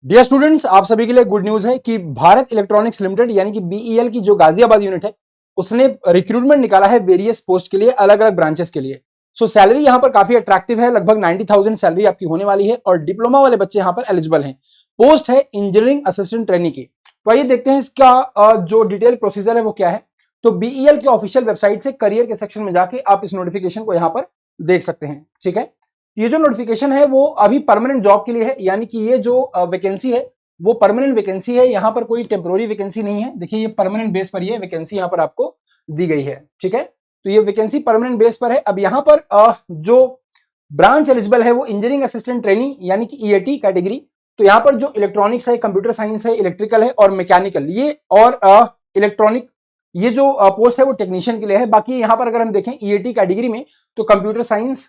Dear students, आप सभी के लिए गुड न्यूज है कि भारत इलेक्ट्रॉनिक्स लिमिटेड यानी कि बीईएल की जो गाजियाबाद यूनिट है उसने रिक्रूटमेंट निकाला है वेरियस पोस्ट के लिए, अलग अलग ब्रांचेस के लिए। सो सैलरी यहां पर काफी अट्रैक्टिव है, लगभग 90,000 सैलरी आपकी होने वाली है और डिप्लोमा वाले बच्चे यहां पर एलिजिबल हैं। पोस्ट है इंजीनियरिंग असिस्टेंट ट्रेनी की। तो आइए देखते हैं इसका जो डिटेल प्रोसीजर है वो क्या है। तो बीईएल के ऑफिशियल वेबसाइट से करियर के सेक्शन में जाके आप इस नोटिफिकेशन को यहां पर देख सकते हैं। ठीक है, ये जो नोटिफिकेशन है वो अभी परमानेंट जॉब के लिए है, यानी कि ये जो वैकेंसी है वो परमानेंट वैकेंसी है, यहां पर कोई टेम्पोररी वैकेंसी नहीं है। देखिए ये परमानेंट बेस पर ये वैकेंसी यहां पर आपको दी गई है। ठीक है, तो ये वैकेंसी परमानेंट बेस पर है। अब यहां पर जो ब्रांच एलिजिबल है वो इंजीनियरिंग असिस्टेंट ट्रेनी यानी कि ईएटी कैटेगरी। तो यहां पर जो इलेक्ट्रॉनिक्स है, कंप्यूटर साइंस है, इलेक्ट्रिकल है और मैकेनिकल, ये और इलेक्ट्रॉनिक, ये जो पोस्ट है वो टेक्नीशियन के लिए है। बाकी यहां पर अगर हम देखें ईएटी कैटेगरी में तो कंप्यूटर साइंस,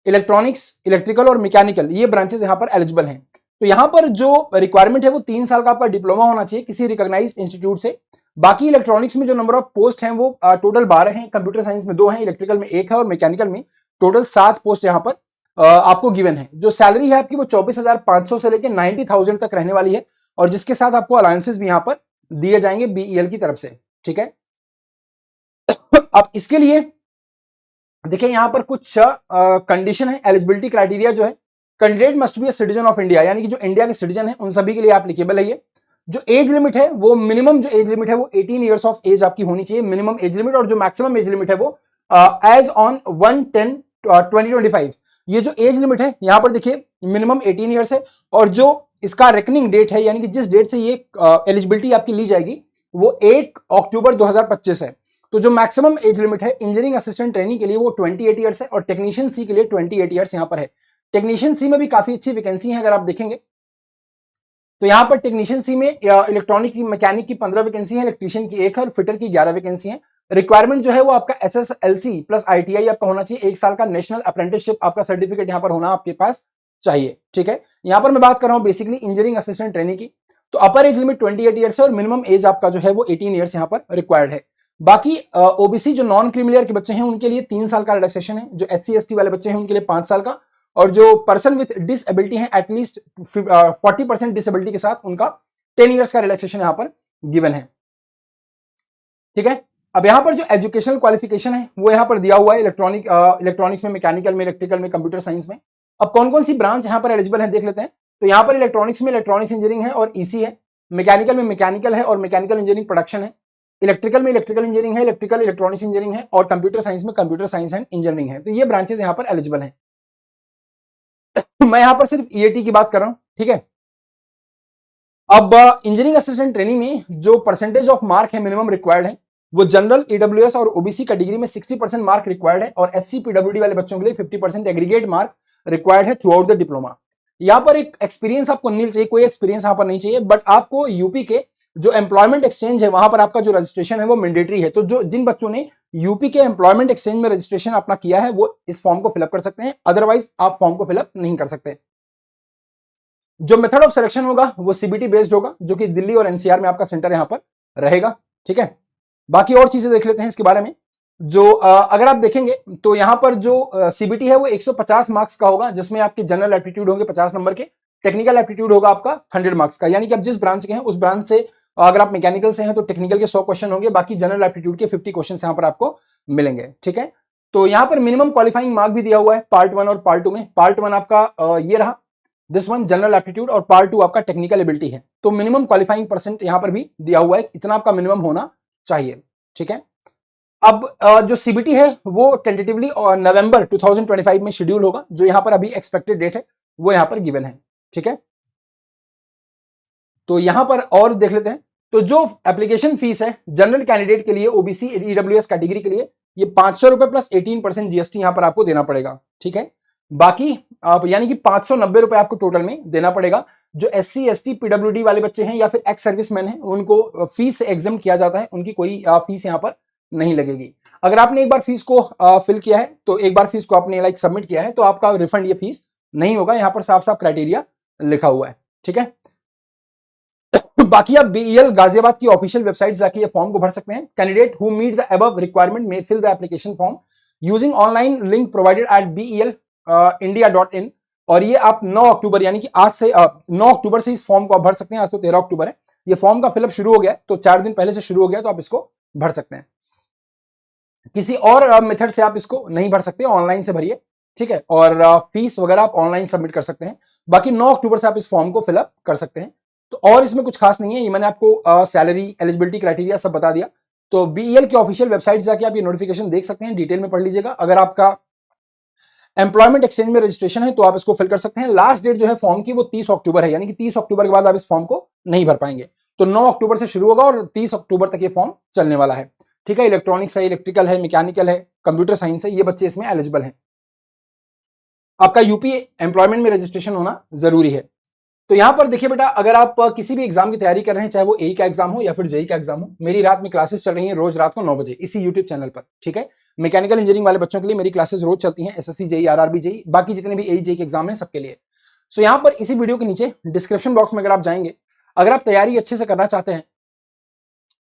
इलेक्ट्रॉनिक्स, इलेक्ट्रिकल और मैकेनिकल, ये ब्रांचेस यहां पर एलिजिबल हैं। तो यहां पर जो रिक्वायरमेंट है वो 3 साल का आपका डिप्लोमा होना चाहिए किसी रिकॉग्नाइज्ड इंस्टीट्यूट से। बाकी इलेक्ट्रॉनिक्स में जो नंबर ऑफ पोस्ट हैं वो टोटल 12 हैं, कंप्यूटर साइंस में 2 हैं, इलेक्ट्रिकल में 1 है और मैकेनिकल में टोटल 7 पोस्ट यहां पर आपको गिवन है। जो सैलरी है आपकी वो 24,500 से लेकर 90,000 तक रहने वाली है और जिसके साथ आपको अलायंसेस भी यहां पर दिए जाएंगे बीईएल की तरफ से। ठीक है, अब इसके लिए देखिए यहां पर कुछ कंडीशन है, एलिजिबिलिटी क्राइटेरिया जो है, candidate must be a citizen of India, यानी कि जो इंडिया के सिटीजन है उन सभी के लिए एप्लीकेबल है ये। जो एज लिमिट है वो मिनिमम, जो एज लिमिट है वो 18 ईयर्स ऑफ एज आपकी होनी चाहिए, मिनिमम एज लिमिट। और जो मैक्सिमम एज लिमिट है वो एज ऑन 1/10/2025, ये जो एज लिमिट है यहां पर देखिए मिनिमम 18 ईयर्स है। और जो इसका रेकनिंग डेट है, यानी कि जिस डेट से ये एलिजिबिलिटी आपकी ली जाएगी वो 1 अक्टूबर 2025 है। तो जो मैक्सिमम एज लिमिट है इंजीनियरिंग असिस्टेंट ट्रेनिंग के लिए वो 28 ईयर्स है और टेक्नीशियन सी के लिए 28 ईयर्स यहां पर है। टेक्नीशियन सी में भी काफी अच्छी वैकेंसी है, अगर आप देखेंगे तो यहां पर टेक्नीशियन सी में इलेक्ट्रॉनिक की, मैकेनिक की 15 वैकेंसी है, इलेक्ट्रीशियन की 1 है और फिटर की 11 वैकेंसी है। रिक्वायरमेंट जो है वो आपका एसएसएलसी प्लस आईटीआई आपका होना चाहिए, 1 साल का नेशनल अप्रेंटिसशिप आपका सर्टिफिकेट यहां पर होना आपके पास चाहिए। ठीक है, यहां पर मैं बात कर रहा हूं बेसिकली इंजीनियरिंग असिस्टेंट ट्रेनिंग की। तो अपर एज लिमिट 28 ईयर्स है और मिनिमम एज आपका जो है वो 18 ईयर्स यहां पर रिक्वायर्ड है। बाकी ओबीसी जो नॉन क्रीमिलियर के बच्चे हैं उनके लिए 3 साल का रिलैक्सेशन है, जो एससी एसटी वाले बच्चे हैं उनके लिए 5 साल का, और जो पर्सन विथ डिसएबिलिटी है एटलीस्ट 40% डिसएबिलिटी के साथ उनका 10 ईयर्स का रिलैक्सेशन यहां पर गिवन है। ठीक है, अब यहां पर जो एजुकेशनल क्वालिफिकेशन है वो यहां पर दिया हुआ है, इलेक्ट्रॉनिक्स में, मैकेनिकल में, इलेक्ट्रिकल में, कंप्यूटर साइंस में। अब कौन कौन सी ब्रांच यहां पर एलिजिबल है देख लेते हैं। तो यहां पर इलेक्ट्रॉनिक्स में इलेक्ट्रॉनिक्स इंजीनियरिंग है और ईसी है, मैकेनिकल में मैकेनिकल है और मैकेनिकल इंजीनियरिंग प्रोडक्शन है, इलेक्ट्रिकल में इलेक्ट्रिकल इंजीनियरिंग है, इलेक्ट्रिकल इलेक्ट्रॉनिक्स इंजीनियरिंग है और कंप्यूटर साइंस में कंप्यूटर साइंस एंड इंजीनियरिंग है। तो ये ब्रांचेस यहां पर एलिजिबल हैं। मैं यहां पर सिर्फ ईएटी की बात कर रहा हूं। ठीक है, अब इंजीनियरिंग असिस्टेंट ट्रेनिंग में जो परसेंटेज ऑफ मार्क है मिनिमम रिक्वायर्ड है वो जनरल, ईडब्ल्यूएस और ओबीसी कैटेगरी में 60% मार्क रिक्वायर्ड है और एससी पीडब्ल्यूडी वाले बच्चों के लिए 50% एग्रीगेट मार्क रिक्वायर्ड है थ्रू आउट द डिप्लोमा। यहां पर एक एक्सपीरियंस आपको नहीं चाहिए, कोई एक्सपीरियंस यहां पर नहीं चाहिए, बट आपको यूपी के जो एम्प्लॉयमेंट एक्सचेंज है वहां पर आपका जो रजिस्ट्रेशन है वो मैंडेटरी है। तो जो जिन बच्चों ने यूपी के एम्प्लॉयमेंट एक्सचेंज में रजिस्ट्रेशन अपना किया है वो इस फॉर्म को फिलअप कर सकते हैं, अदरवाइज आप फॉर्म को फिलअप नहीं कर सकते। जो मेथड ऑफ सिलेक्शन होगा वो सीबीटी बेस्ड होगा, जो कि दिल्ली और एनसीआर में आपका सेंटर यहां पर रहेगा। ठीक है, बाकी और चीजें देख लेते हैं इसके बारे में। जो अगर आप देखेंगे तो यहां पर जो सीबीटी है वो 150 मार्क्स का होगा, जिसमें आपके जनरल एप्टीट्यूड होंगे 50 नंबर के, टेक्निकल एप्टीट्यूड होगा आपका 100 मार्क्स का, यानी कि आप जिस ब्रांच के हैं उस ब्रांच से, अगर आप मैकेनिकल से हैं तो टेक्निकल के 100 क्वेश्चन होंगे, बाकी जनरल एप्टीट्यूड के 50 क्वेश्चन यहां पर आपको मिलेंगे। ठीक है, तो यहां पर मिनिमम क्वालिफाइंग मार्क भी दिया हुआ है पार्ट 1 और पार्ट 2 में। पार्ट 1 आपका ये रहा, दिस वन जनरल एप्टीट्यूड, और पार्ट 2 आपका टेक्निकल एबिलिटी है। तो मिनिमम क्वालिफाइंग परसेंट यहां पर भी दिया हुआ है, इतना आपका मिनिमम होना चाहिए। ठीक है, अब जो सीबीटी है वो टेंटेटिवली नवंबर 2025 में शेड्यूल होगा, जो यहां पर अभी एक्सपेक्टेड डेट है वो यहां पर गिवन है। ठीक है, तो यहां पर और देख लेते हैं। तो जो एप्लीकेशन फीस है जनरल कैंडिडेट के लिए, ओबीसी ईडब्ल्यूएस कैटेगरी के लिए, ये 500 रुपए प्लस 18% जीएसटी यहां पर आपको देना पड़ेगा। ठीक है, बाकी आप यानी कि 590 रुपए आपको टोटल में देना पड़ेगा। जो एससी एसटी पीडब्ल्यूडी वाले बच्चे हैं या फिर एक्स सर्विसमैन हैं उनको फीस से एग्जाम किया जाता है, उनकी कोई फीस यहां पर नहीं लगेगी। अगर आपने एक बार फीस को फिल किया है तो एक बार फीस को आपने लाइक सबमिट किया है तो आपका रिफंड ये फीस नहीं होगा, यहां पर साफ साफ क्राइटेरिया लिखा हुआ है। ठीक है, बाकी आप बीईएल गाजियाबाद की ऑफिशियल वेबसाइट जाके ये फॉर्म को भर सकते हैं। Candidate who meet the above requirement may fill the application form using online link provided at BEL India.in और ये आप 9 अक्टूबर यानी कि आज से 9 अक्टूबर से इस फॉर्म को आप भर सकते हैं। आज तो 13 अक्टूबर है, ये फॉर्म का फिलअप शुरू हो गया, तो 4 दिन पहले से शुरू हो गया, तो आप इसको भर सकते हैं। किसी और मेथड से आप इसको नहीं भर सकते, ऑनलाइन से भरिए, ठीक है। और फीस वगैरह आप ऑनलाइन सबमिट कर सकते हैं। बाकी 9 अक्टूबर से आप इस फॉर्म को फिलअप कर सकते हैं। तो और इसमें कुछ खास नहीं है, ये मैंने आपको सैलरी, एलिजिबिलिटी क्राइटेरिया सब बता दिया। तो बीईएल की ऑफिशियल वेबसाइट जाके आप ये नोटिफिकेशन देख सकते हैं, डिटेल में पढ़ लीजिएगा। अगर आपका एम्प्लॉयमेंट एक्सचेंज में रजिस्ट्रेशन है तो आप इसको फिल कर सकते हैं। लास्ट डेट जो है फॉर्म की वो 30 अक्टूबर है, यानी कि 30 अक्टूबर के बाद आप इस फॉर्म को नहीं भर पाएंगे। तो 9 अक्टूबर से शुरू होगा और 30 अक्टूबर तक ये फॉर्म चलने वाला है, ठीक है। इलेक्ट्रॉनिक्स है, इलेक्ट्रिकल है, मैकेनिकल है, कंप्यूटर साइंस है, ये बच्चे इसमें एलिजिबल हैं। आपका यूपी एम्प्लॉयमेंट में रजिस्ट्रेशन होना जरूरी है। तो यहां पर देखिए बेटा, अगर आप किसी भी एग्जाम की तैयारी कर रहे हैं, चाहे वो एई का एग्जाम हो या फिर जेई का एग्जाम हो, मेरी रात में क्लासेस चल रही हैं रोज रात को 9 बजे इसी यूट्यूब चैनल पर, ठीक है। मैकेनिकल इंजीनियरिंग वाले बच्चों के लिए मेरी क्लासेस रोज चलती हैं, एसएससी जेई, आरआरबी जेई, बाकी जितने भी एई जेई के एग्जाम है सबके लिए। सो यहां पर इसी वीडियो के नीचे डिस्क्रिप्शन बॉक्स में अगर आप जाएंगे, अगर आप तैयारी अच्छे से करना चाहते हैं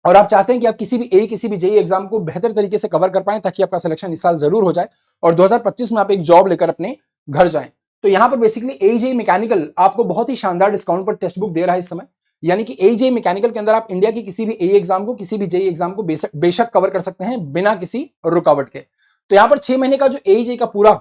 और आप चाहते हैं कि आप किसी भी एई किसी भी जेई एग्जाम को बेहतर तरीके से कवर कर पाएं ताकि आपका सिलेक्शन इस साल जरूर हो जाए और 2025 में आप एक जॉब लेकर अपने घर जाएं, तो यहां पर बेसिकली एई जेई मैकेनिकल आपको बहुत ही शानदार डिस्काउंट पर टेक्स्ट बुक दे रहा है इस समय। यानी कि एई जेई मैकेनिकल के अंदर आप इंडिया की किसी भी एई एग्जाम को, किसी भी जेई एग्जाम को बेशक कवर कर सकते हैं बिना किसी रुकावट के। तो यहां पर 6 महीने का जो एई जेई का पूरा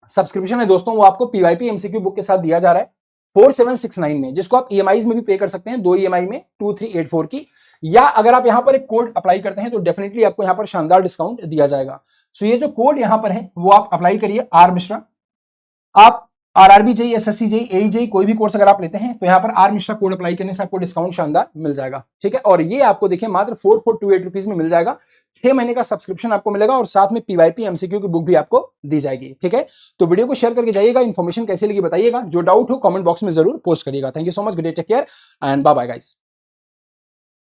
सब्सक्रिप्शन है दोस्तों, वो आपको पीवाईपी एमसीक्यू बुक के साथ दिया जा रहा है 4769 में, जिसको आप ईएमआई में भी पे कर सकते हैं, 2 ईएमआई में 2384 की। या अगर आप यहां पर एक कोड अप्लाई करते हैं तो डेफिनेटली आपको यहां पर शानदार डिस्काउंट दिया जाएगा। सो ये जो कोड यहां पर है वो आप अप्लाई करिए, आर मिश्रा। आप आरआरबी जेई, एसएससी जेई, एई जेई कोई भी कोर्स अगर आप लेते हैं तो यहां पर आर मिश्रा कोड अप्लाई करने से आपको डिस्काउंट शानदार मिल जाएगा, ठीक है। और ये आपको देखिए मात्र 4428 रुपीज में मिल जाएगा। 6 महीने का सब्सक्रिप्शन आपको मिलेगा और साथ में पीवाईपी एमसीक्यू की बुक भी आपको दी जाएगी, ठीक है। तो वीडियो को शेयर करके जाइएगा, इन्फॉर्मेशन कैसी लगी बताइएगा, जो डाउट हो कमेंट बॉक्स में जरूर पोस्ट करिएगा। Thank you so much, good day, take care and bye bye guys.